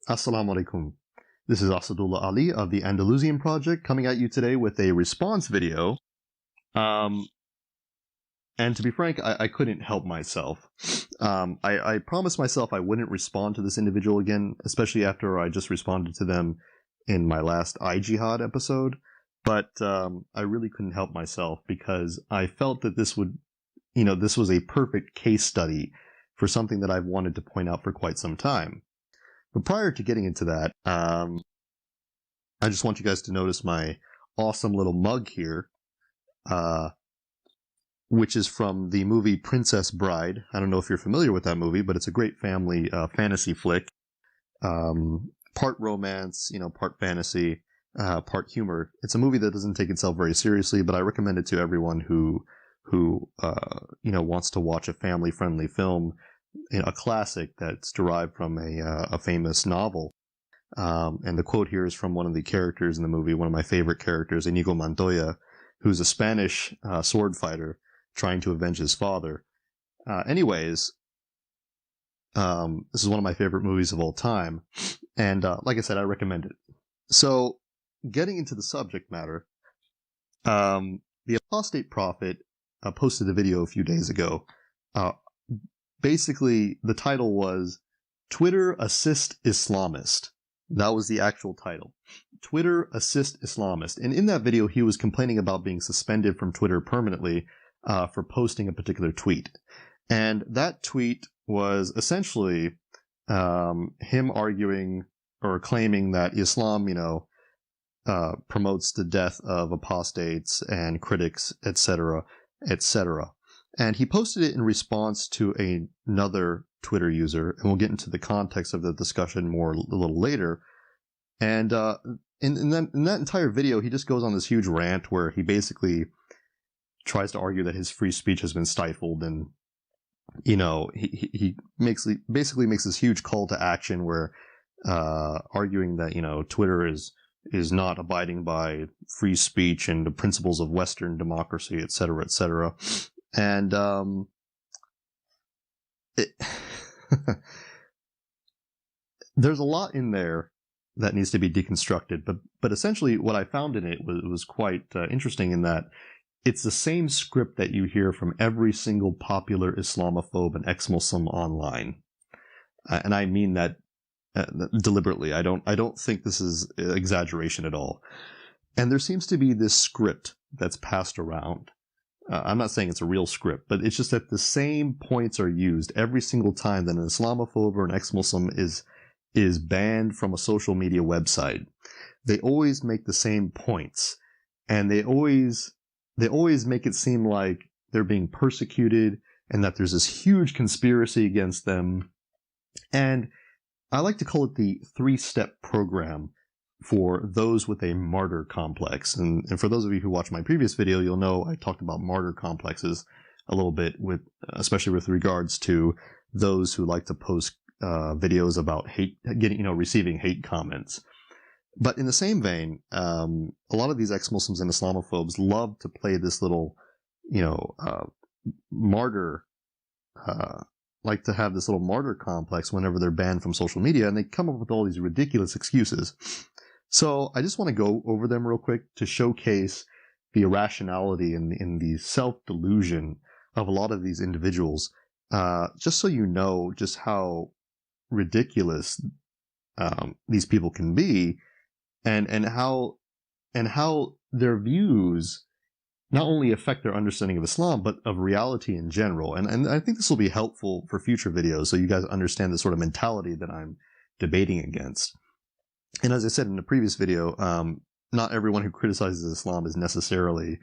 Assalamu alaikum. This is Asadullah Ali of the Andalusian project coming at you today with a response video. And to be frank, I couldn't help myself. I promised myself I wouldn't respond to this individual again, especially after I just responded to them in my last iJihad episode. But I really couldn't help myself because I felt that this was a perfect case study for something that I've wanted to point out for quite some time. But prior to getting into that, I just want you guys to notice my awesome little mug here, which is from the movie Princess Bride. I don't know if you're familiar with that movie, but it's a great family fantasy flick. Part romance, part fantasy, part humor. It's a movie that doesn't take itself very seriously, but I recommend it to everyone who wants to watch a family-friendly film. A classic that's derived from a famous novel. And the quote here is from one of the characters in the movie, one of my favorite characters, Inigo Montoya, who's a Spanish sword fighter trying to avenge his father. Anyways, this is one of my favorite movies of all time. And like I said, I recommend it. So, getting into the subject matter, the apostate prophet posted a video a few days ago. Basically, the title was Twitter Assist Islamist. That was the actual title. Twitter Assist Islamist. And in that video, he was complaining about being suspended from Twitter permanently for posting a particular tweet. And that tweet was essentially him arguing or claiming that Islam, promotes the death of apostates and critics, etc., etc. And he posted it in response to another Twitter user, and we'll get into the context of the discussion a little later. And in that entire video, he just goes on this huge rant where he basically tries to argue that his free speech has been stifled, and he basically makes this huge call to action where arguing that Twitter is not abiding by free speech and the principles of Western democracy, etc., etc. And there's a lot in there that needs to be deconstructed, but essentially what I found in it was quite interesting in that it's the same script that you hear from every single popular Islamophobe and ex-Muslim online, and I mean that deliberately. I don't think this is exaggeration at all. And there seems to be this script that's passed around. I'm not saying it's a real script, but it's just that the same points are used every single time that an Islamophobe or an ex-Muslim is banned from a social media website. They always make the same points, and they always make it seem like they're being persecuted and that there's this huge conspiracy against them. And I like to call it the 3-step program for those with a martyr complex. And for those of you who watched my previous video, you'll know I talked about martyr complexes a little bit, especially with regards to those who like to post videos about receiving hate comments. But in the same vein, a lot of these ex-Muslims and Islamophobes love to play this little, martyr, like to have this little martyr complex whenever they're banned from social media, and they come up with all these ridiculous excuses. So I just want to go over them real quick to showcase the irrationality and the self-delusion of a lot of these individuals, just so you know just how ridiculous these people can be, and how their views not only affect their understanding of Islam, but of reality in general. And I think this will be helpful for future videos so you guys understand the sort of mentality that I'm debating against. And as I said in the previous video, not everyone who criticizes Islam is necessarily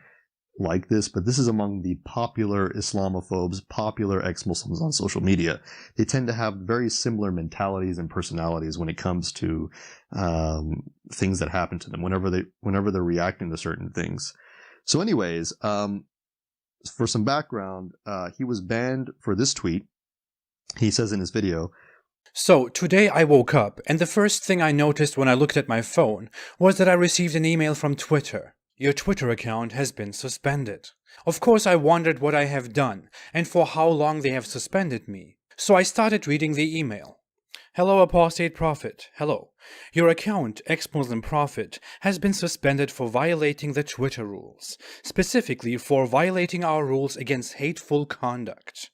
like this, but this is among the popular Islamophobes, popular ex-Muslims on social media. They tend to have very similar mentalities and personalities when it comes to things that happen to them whenever they're reacting to certain things. So anyways, for some background, he was banned for this tweet. He says in his video, "So, today I woke up, and the first thing I noticed when I looked at my phone was that I received an email from Twitter. Your Twitter account has been suspended. Of course, I wondered what I have done and for how long they have suspended me. So I started reading the email. Hello, apostate prophet. Hello. Your account, ex-Muslim prophet, has been suspended for violating the Twitter rules, specifically for violating our rules against hateful conduct.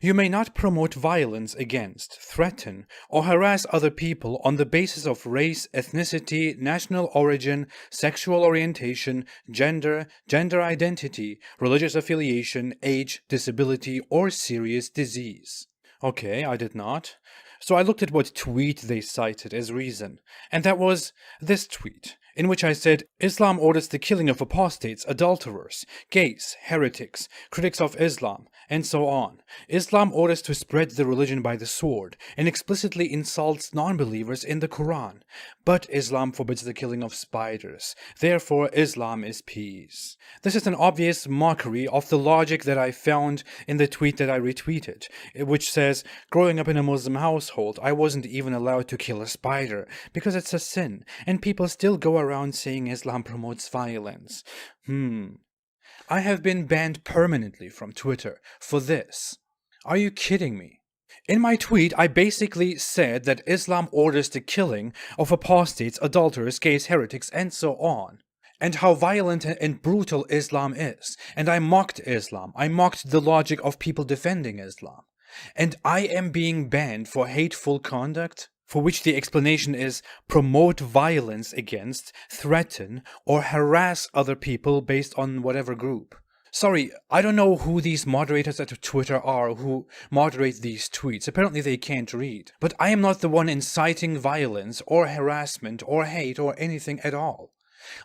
You may not promote violence against, threaten, or harass other people on the basis of race, ethnicity, national origin, sexual orientation, gender, gender identity, religious affiliation, age, disability, or serious disease. Okay, I did not. So I looked at what tweet they cited as reason, and that was this tweet, in which I said, Islam orders the killing of apostates, adulterers, gays, heretics, critics of Islam, and so on. Islam orders to spread the religion by the sword, and explicitly insults non-believers in the Quran. But Islam forbids the killing of spiders. Therefore, Islam is peace. This is an obvious mockery of the logic that I found in the tweet that I retweeted, which says, growing up in a Muslim household, I wasn't even allowed to kill a spider, because it's a sin, and people still go around saying Islam promotes violence. I have been banned permanently from Twitter for this. Are you kidding me? In my tweet, I basically said that Islam orders the killing of apostates, adulterers, gays, heretics, and so on, and how violent and brutal Islam is. And I mocked Islam. I mocked the logic of people defending Islam. And I am being banned for hateful conduct, for which the explanation is promote violence against, threaten, or harass other people based on whatever group. Sorry, I don't know who these moderators at Twitter are who moderate these tweets. Apparently they can't read. But I am not the one inciting violence or harassment or hate or anything at all.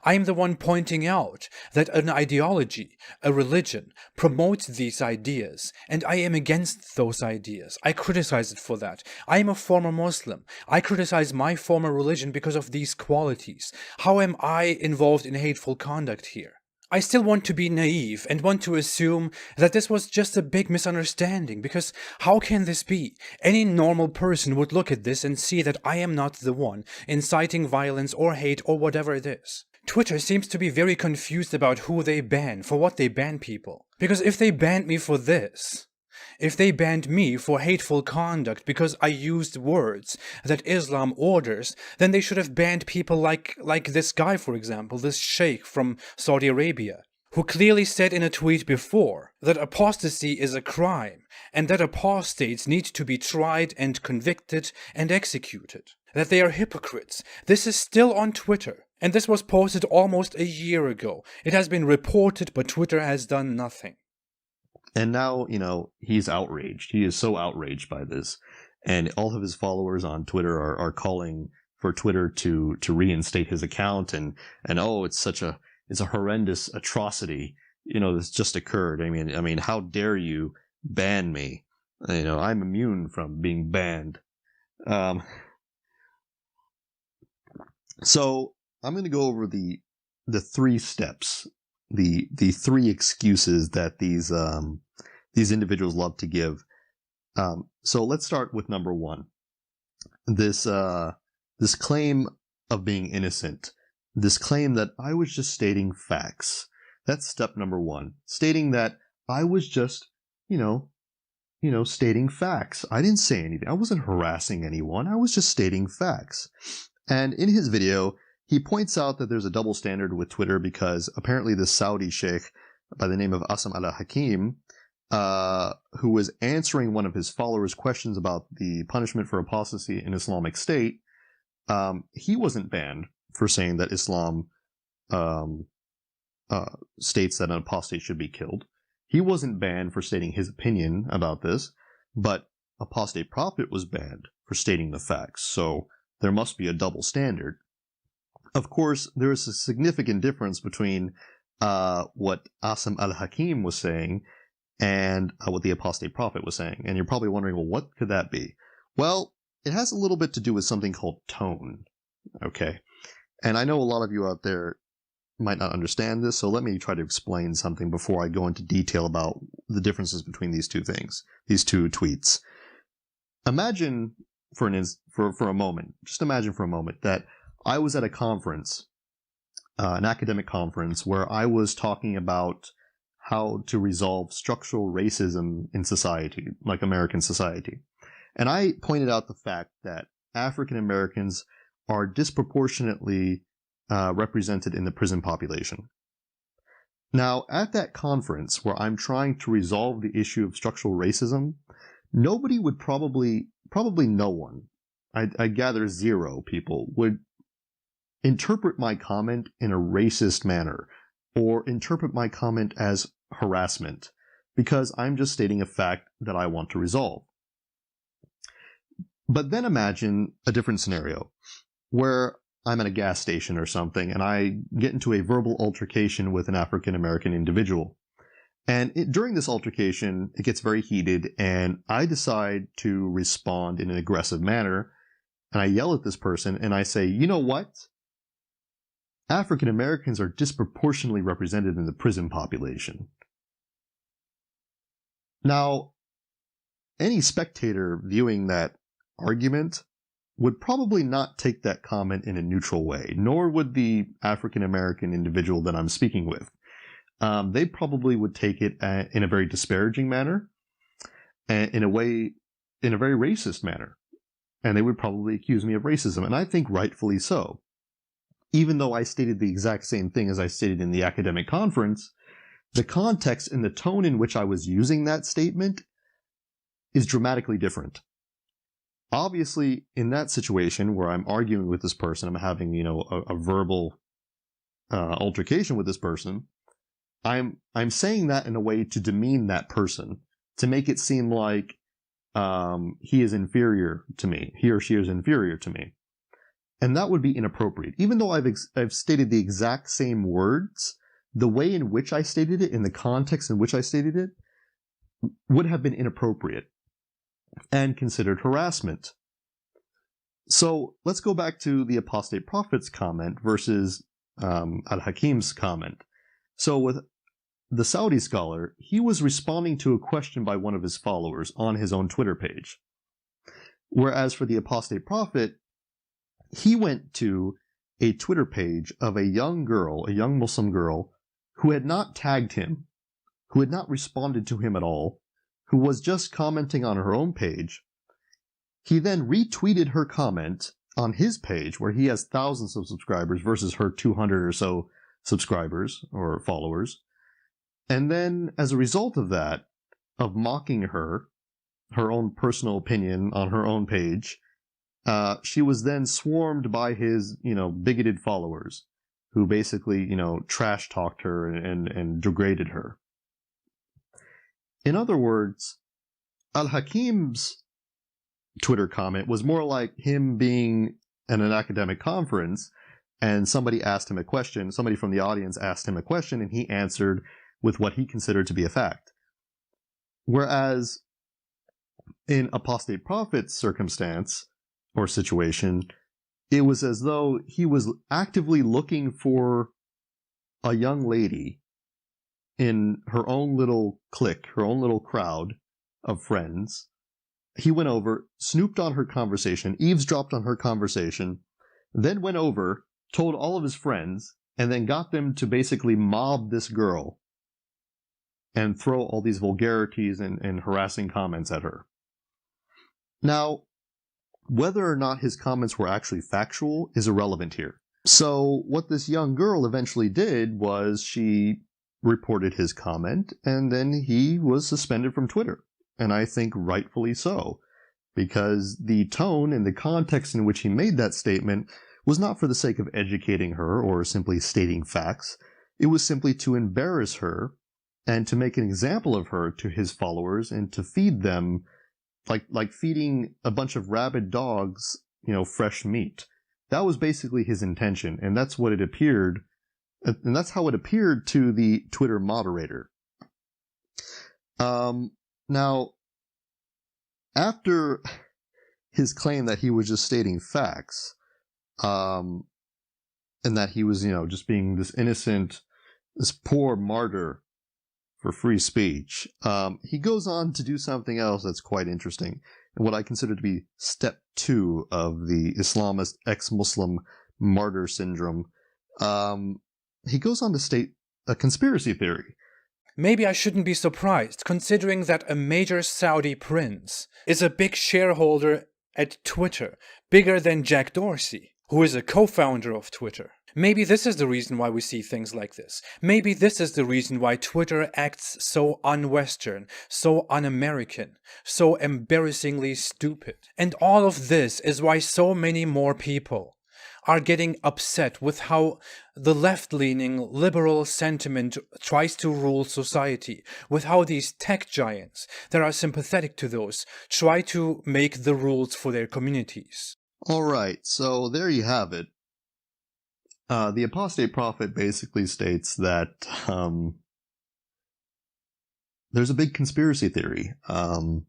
I am the one pointing out that an ideology, a religion, promotes these ideas, and I am against those ideas. I criticize it for that. I am a former Muslim. I criticize my former religion because of these qualities. How am I involved in hateful conduct here? I still want to be naive and want to assume that this was just a big misunderstanding, because how can this be? Any normal person would look at this and see that I am not the one inciting violence or hate or whatever it is. Twitter seems to be very confused about who they ban, for what they ban people. Because if they banned me for this, if they banned me for hateful conduct because I used words that Islam orders, then they should have banned people like this guy, for example, this sheikh from Saudi Arabia, who clearly said in a tweet before that apostasy is a crime and that apostates need to be tried and convicted and executed, that they are hypocrites. This is still on Twitter, and this was posted almost a year ago. It has been reported, but Twitter has done nothing. And now, he's outraged. He is so outraged by this. And all of his followers on Twitter are calling for Twitter to reinstate his account. And oh, it's a horrendous atrocity, that's just occurred. I mean, how dare you ban me? I'm immune from being banned. So I'm going to go over the 3 steps, the 3 excuses that these individuals love to give. So let's start with number 1. This claim of being innocent, this claim that I was just stating facts. That's step number 1. Stating that I was just, stating facts. I didn't say anything. I wasn't harassing anyone. I was just stating facts. And in his video, he points out that there's a double standard with Twitter because apparently this Saudi sheikh by the name of Asadullah Hakim, who was answering one of his followers' questions about the punishment for apostasy in Islamic State, he wasn't banned for saying that Islam states that an apostate should be killed. He wasn't banned for stating his opinion about this, but apostate prophet was banned for stating the facts. So there must be a double standard. Of course, there is a significant difference between what Asim al-Hakim was saying and what the apostate prophet was saying. And you're probably wondering, well, what could that be? Well, it has a little bit to do with something called tone. Okay. And I know a lot of you out there might not understand this, so let me try to explain something before I go into detail about the differences between these two things, these two tweets. Imagine for a moment, just imagine for a moment that I was at a conference an academic conference where I was talking about how to resolve structural racism in society, like American society. And I pointed out the fact that African Americans are disproportionately represented in the prison population. Now, at that conference where I'm trying to resolve the issue of structural racism, nobody would probably no one, I gather zero people, would interpret my comment in a racist manner or interpret my comment as harassment, because I'm just stating a fact that I want to resolve. But then imagine a different scenario where I'm at a gas station or something and I get into a verbal altercation with an African American individual. And during this altercation, it gets very heated and I decide to respond in an aggressive manner. And I yell at this person and I say, you know what? African Americans are disproportionately represented in the prison population. Now, any spectator viewing that argument would probably not take that comment in a neutral way, nor would the African American individual that I'm speaking with. They probably would take it in a very disparaging manner, and in a very racist manner. And they would probably accuse me of racism, and I think rightfully so. Even though I stated the exact same thing as I stated in the academic conference, the context and the tone in which I was using that statement is dramatically different. Obviously, in that situation where I'm arguing with this person, I'm having, a verbal altercation with this person, I'm saying that in a way to demean that person, to make it seem like he is inferior to me, he or she is inferior to me. And that would be inappropriate. Even though I've stated the exact same words, the way in which I stated it, in the context in which I stated it, would have been inappropriate and considered harassment. So let's go back to the apostate prophet's comment versus Al-Hakim's comment. So with the Saudi scholar, he was responding to a question by one of his followers on his own Twitter page. Whereas for the apostate prophet, he went to a Twitter page of a young girl, a young Muslim girl, who had not tagged him, who had not responded to him at all, who was just commenting on her own page. He then retweeted her comment on his page, where he has thousands of subscribers versus her 200 or so subscribers or followers. And then, as a result of that, of mocking her own personal opinion on her own page, she was then swarmed by his, bigoted followers, who basically, trash talked her and degraded her. In other words, Al-Hakim's Twitter comment was more like him being at an academic conference and somebody asked him a question, somebody from the audience asked him a question, and he answered with what he considered to be a fact. Whereas in apostate prophet's circumstance or situation, it was as though he was actively looking for a young lady in her own little clique, her own little crowd of friends. He went over, snooped on her conversation, eavesdropped on her conversation, then went over, told all of his friends, and then got them to basically mob this girl and throw all these vulgarities and harassing comments at her. Now, whether or not his comments were actually factual is irrelevant here. So what this young girl eventually did was she reported his comment, and then he was suspended from Twitter. And I think rightfully so, because the tone and the context in which he made that statement was not for the sake of educating her or simply stating facts. It was simply to embarrass her and to make an example of her to his followers and to feed them like feeding a bunch of rabid dogs, fresh meat. That was basically his intention, and that's what it appeared, and that's how it appeared to the Twitter moderator. Now, after his claim that he was just stating facts, and that he was, just being this innocent, this poor martyr for free speech, he goes on to do something else that's quite interesting, and what I consider to be step 2 of the Islamist ex-Muslim martyr syndrome. he goes on to state a conspiracy theory. Maybe I shouldn't be surprised, considering that a major Saudi prince is a big shareholder at Twitter, bigger than Jack Dorsey, who is a co-founder of Twitter. Maybe this is the reason why we see things like this. Maybe this is the reason why Twitter acts so un-Western, so un-American, so embarrassingly stupid. And all of this is why so many more people are getting upset with how the left-leaning liberal sentiment tries to rule society, with how these tech giants that are sympathetic to those try to make the rules for their communities. All right, so there you have it. The apostate prophet basically states that there's a big conspiracy theory. A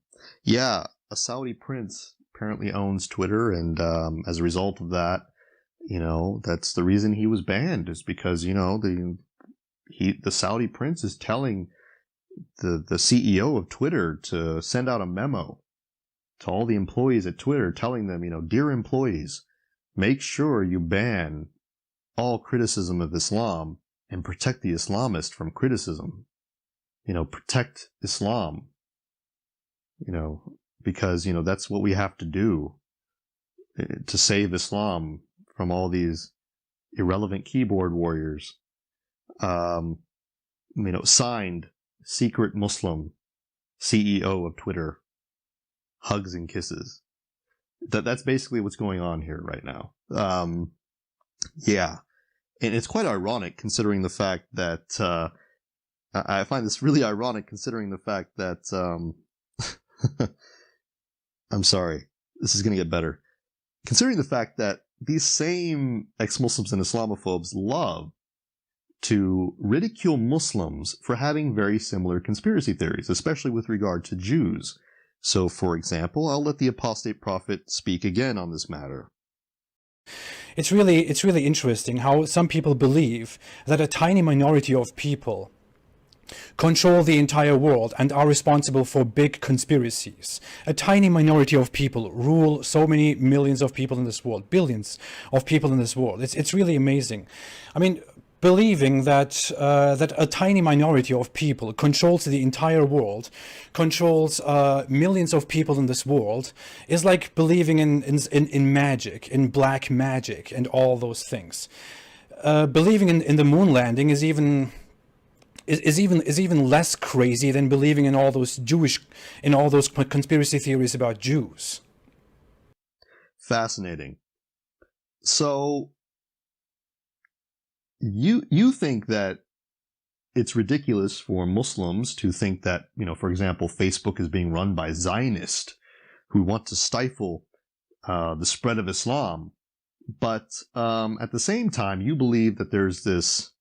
Saudi prince apparently owns Twitter, and as a result of that, that's the reason he was banned, is because, the Saudi prince is telling the CEO of Twitter to send out a memo to all the employees at Twitter telling them, dear employees, make sure you ban all criticism of Islam and protect the Islamist from criticism. Protect Islam. Because, that's what we have to do to save Islam from all these irrelevant keyboard warriors. Signed, secret Muslim, CEO of Twitter, hugs and kisses. That's basically what's going on here right now. And it's quite ironic considering the fact that, I find this really ironic considering the fact that, I'm sorry, this is going to get better. Considering the fact that these same ex-Muslims and Islamophobes love to ridicule Muslims for having very similar conspiracy theories, especially with regard to Jews. So, for example, I'll let the apostate prophet speak again on this matter. It's really interesting how some people believe that a tiny minority of people control the entire world and are responsible for big conspiracies. A tiny minority of people rule so many millions of people in this world, billions of people in this world. It's really amazing. I mean, believing that a tiny minority of people controls the entire world, controls millions of people in this world, is like believing in magic, in black magic, and all those things. Believing in the moon landing is even less crazy than believing in all those conspiracy theories about Jews. Fascinating. So you think that it's ridiculous for Muslims to think that, for example, Facebook is being run by Zionists who want to stifle the spread of Islam, but at the same time, you believe that there's this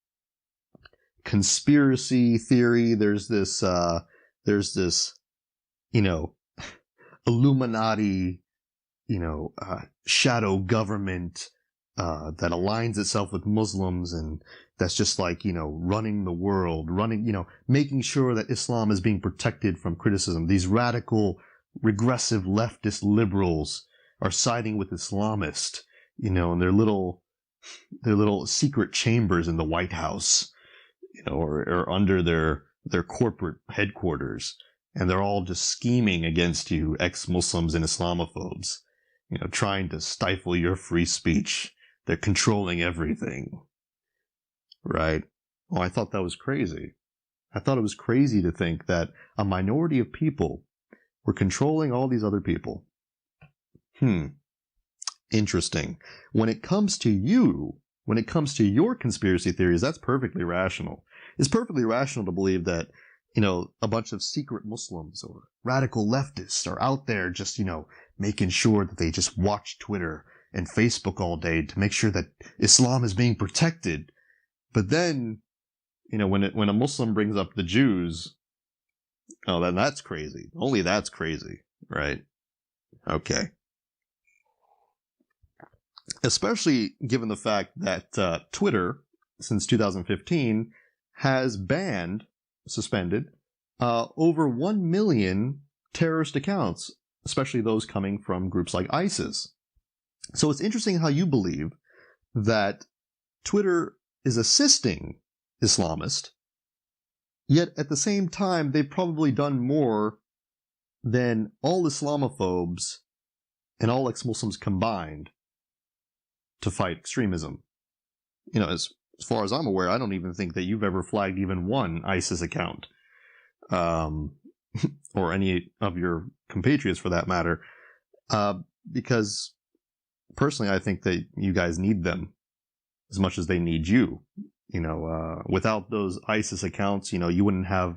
conspiracy theory, there's this Illuminati, shadow government that aligns itself with Muslims, and that's just like, running the world, making sure that Islam is being protected from criticism. These radical, regressive leftist liberals are siding with Islamists, in their little secret chambers in the White House, or under their corporate headquarters, and they're all just scheming against you, ex-Muslims and Islamophobes, trying to stifle your free speech. They're controlling everything, right? Oh, I thought that was crazy. I thought it was crazy to think that a minority of people were controlling all these other people. Interesting. When it comes to your conspiracy theories, that's perfectly rational. It's perfectly rational to believe that, a bunch of secret Muslims or radical leftists are out there just, making sure that they just watch Twitter and Facebook all day to make sure that Islam is being protected. But then, when a Muslim brings up the Jews, then that's crazy. Only that's crazy, right? Okay. Especially given the fact that Twitter, since 2015, has suspended, over 1 million terrorist accounts, especially those coming from groups like ISIS. So it's interesting how you believe that Twitter is assisting Islamists, yet at the same time, they've probably done more than all Islamophobes and all ex-Muslims combined to fight extremism. You know, as far as I'm aware, I don't even think that you've ever flagged even one ISIS account, or any of your compatriots for that matter, because personally, I think that you guys need them as much as they need you. You know, without those ISIS accounts, you know, you wouldn't have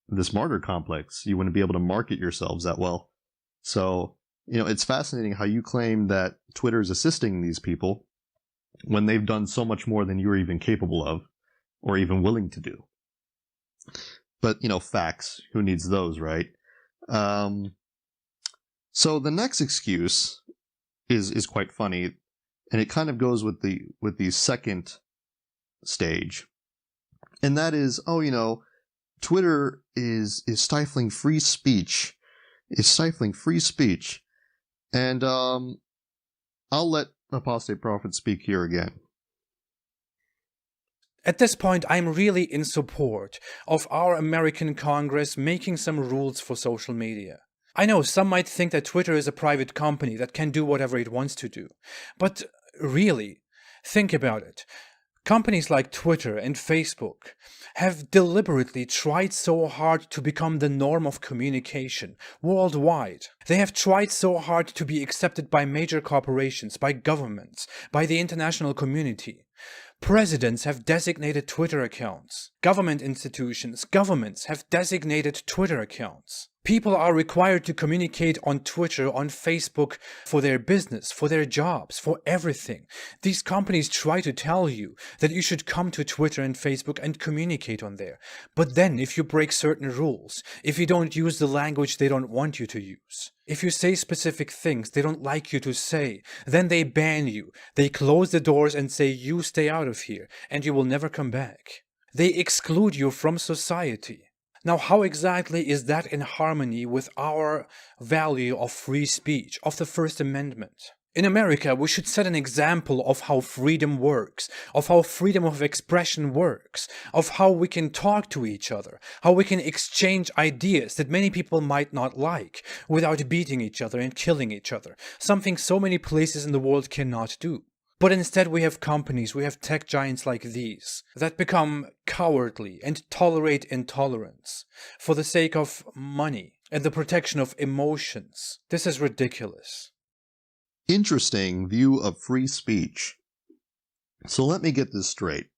this martyr complex. You wouldn't be able to market yourselves that well. So, you know, it's fascinating how you claim that Twitter is assisting these people when they've done so much more than you're even capable of or even willing to do. But, you know, facts, who needs those, right? So the next excuse is quite funny, and it kind of goes with the second stage. And that is, oh, you know, Twitter is stifling free speech. It's stifling free speech. And I'll let Apostate Prophet speak here again. At this point, I'm really in support of our American Congress making some rules for social media. I know some might think that Twitter is a private company that can do whatever it wants to do. But really, think about it. Companies like Twitter and Facebook have deliberately tried so hard to become the norm of communication worldwide. They have tried so hard to be accepted by major corporations, by governments, by the international community. Presidents have designated Twitter accounts. Government institutions, governments have designated Twitter accounts. People are required to communicate on Twitter, on Facebook, for their business, for their jobs, for everything. These companies try to tell you that you should come to Twitter and Facebook and communicate on there. But then, if you break certain rules, if you don't use the language they don't want you to use, if you say specific things they don't like you to say, then they ban you. They close the doors and say, you stay out of here, and you will never come back. They exclude you from society. Now, how exactly is that in harmony with our value of free speech, of the First Amendment? In America, we should set an example of how freedom works, of how freedom of expression works, of how we can talk to each other, how we can exchange ideas that many people might not like without beating each other and killing each other, something so many places in the world cannot do. But instead we have companies, we have tech giants like these that become cowardly and tolerate intolerance for the sake of money and the protection of emotions. This is ridiculous. Interesting view of free speech. So let me get this straight.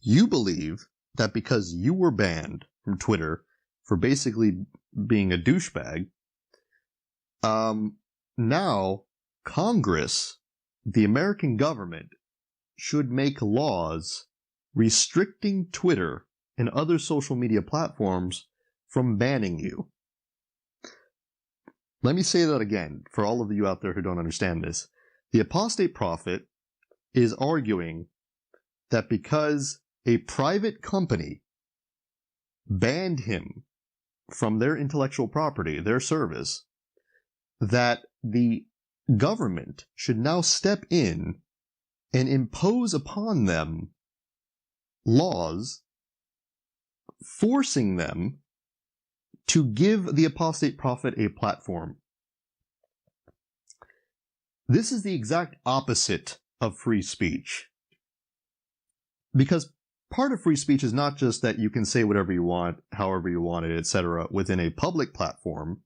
You believe that because you were banned from Twitter for basically being a douchebag, now Congress, the American government, should make laws restricting Twitter and other social media platforms from banning you. Let me say that again for all of you out there who don't understand this. The Apostate Prophet is arguing that because a private company banned him from their intellectual property, their service, that the government should now step in and impose upon them laws forcing them to give the Apostate Prophet a platform. This is the exact opposite of free speech. Because part of free speech is not just that you can say whatever you want, however you want it, etc., within a public platform,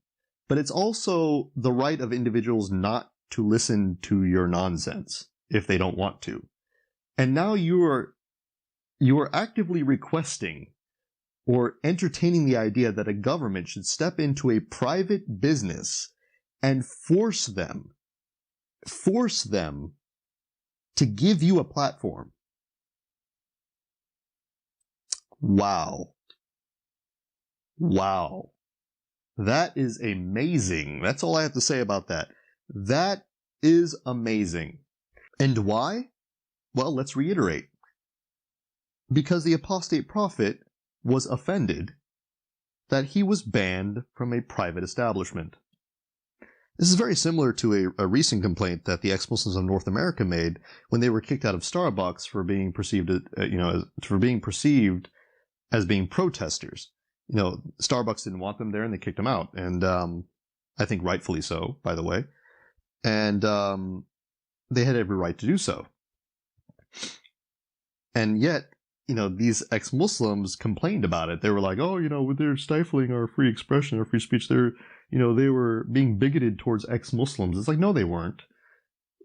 but it's also the right of individuals not to listen to your nonsense if they don't want to. And now you are actively requesting or entertaining the idea that a government should step into a private business and force them to give you a platform. Wow. Wow. That is amazing. That's all I have to say about that. That is amazing. And why? Well, let's reiterate. Because the Apostate Prophet was offended that he was banned from a private establishment. This is very similar to a recent complaint that the ex-Muslims of North America made when they were kicked out of Starbucks for being perceived, as being protesters. Starbucks didn't want them there, and they kicked them out, and I think rightfully so, by the way. And they had every right to do so. And yet, these ex-Muslims complained about it. They were like, oh, they're stifling our free expression, our free speech. They were being bigoted towards ex-Muslims. It's like, no, they weren't.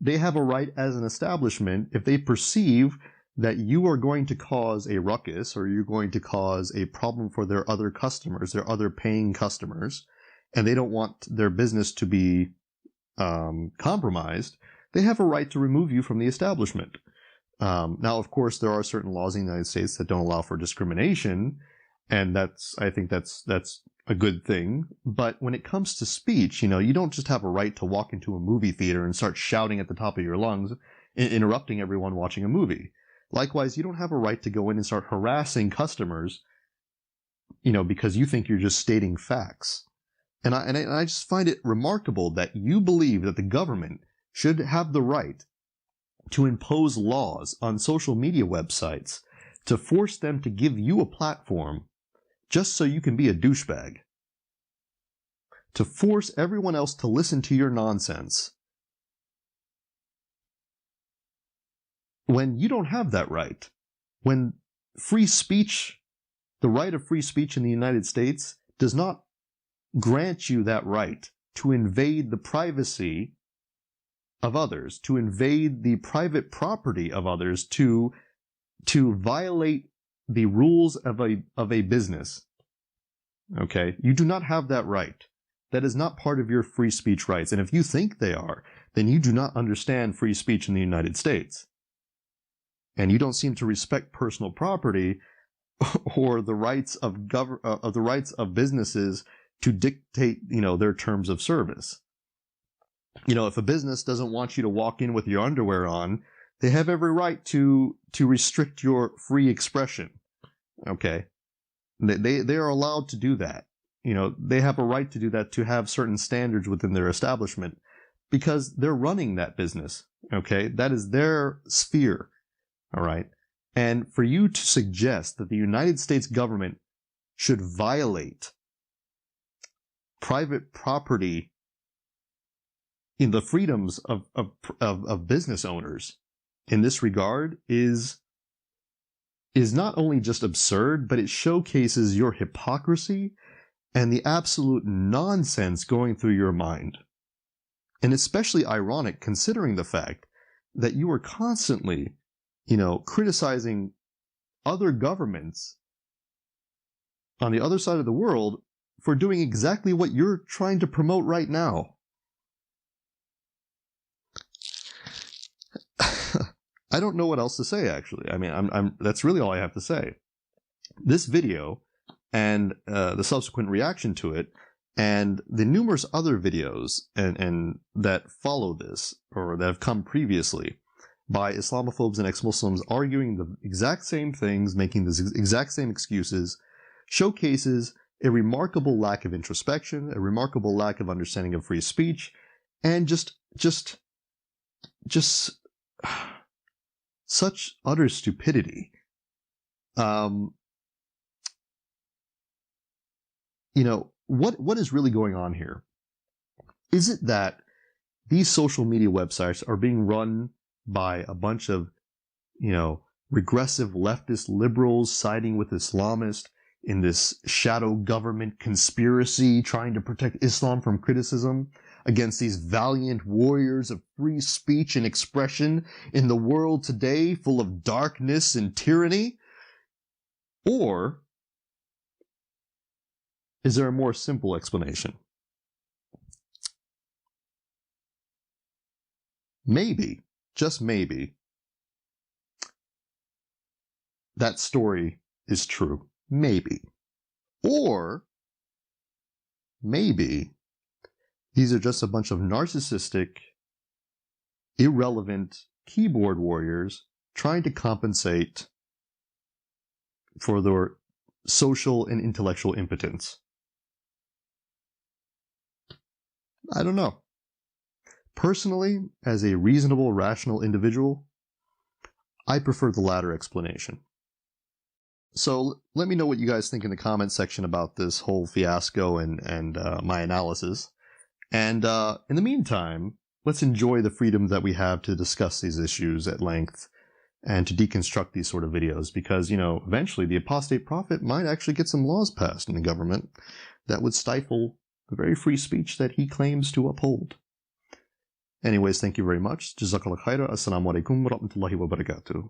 They have a right as an establishment, if they perceive that you are going to cause a ruckus or you're going to cause a problem for their other customers, their other paying customers, and they don't want their business to be compromised, they have a right to remove you from the establishment. Now, of course, there are certain laws in the United States that don't allow for discrimination, and I think that's a good thing. But when it comes to speech, you don't just have a right to walk into a movie theater and start shouting at the top of your lungs, interrupting everyone watching a movie. Likewise, you don't have a right to go in and start harassing customers, because you think you're just stating facts. And I just find it remarkable that you believe that the government should have the right to impose laws on social media websites to force them to give you a platform just so you can be a douchebag. To force everyone else to listen to your nonsense. When you don't have that right. When free speech, the right of free speech in the United States does not grant you that right to invade the privacy of others, to invade the private property of others, to violate the rules of a business. Okay? You do not have that right. That is not part of your free speech rights. And if you think they are, then you do not understand free speech in the United States. And you don't seem to respect personal property or the rights of businesses to dictate, their terms of service. If a business doesn't want you to walk in with your underwear on, they have every right to restrict your free expression. Okay? They are allowed to do that. They have a right to do that, to have certain standards within their establishment, because they're running that business. Okay? That is their sphere. All right? And for you to suggest that the United States government should violate private property in the freedoms of business owners in this regard is not only just absurd, but it showcases your hypocrisy and the absolute nonsense going through your mind. And especially ironic considering the fact that you are constantly, criticizing other governments on the other side of the world for doing exactly what you're trying to promote right now. I don't know what else to say, actually. I mean, that's really all I have to say. This video and the subsequent reaction to it and the numerous other videos and that follow this, or that have come previously, by Islamophobes and ex-Muslims arguing the exact same things, making the exact same excuses, showcases a remarkable lack of introspection, a remarkable lack of understanding of free speech, and just such utter stupidity. What is really going on here? Is it that these social media websites are being run by a bunch of, regressive leftist liberals siding with Islamists in this shadow government conspiracy trying to protect Islam from criticism against these valiant warriors of free speech and expression in the world today full of darkness and tyranny? Or is there a more simple explanation? Maybe, just maybe, that story is true. Maybe. Or maybe these are just a bunch of narcissistic, irrelevant keyboard warriors trying to compensate for their social and intellectual impotence. I don't know. Personally, as a reasonable, rational individual, I prefer the latter explanation. So let me know what you guys think in the comments section about this whole fiasco and my analysis. And in the meantime, let's enjoy the freedom that we have to discuss these issues at length and to deconstruct these sort of videos, because, eventually the apostate prophet might actually get some laws passed in the government that would stifle the very free speech that he claims to uphold. Anyways, thank you very much. JazakAllah Khayr. Assalamu alaikum wa rahmatullahi wa barakatuh.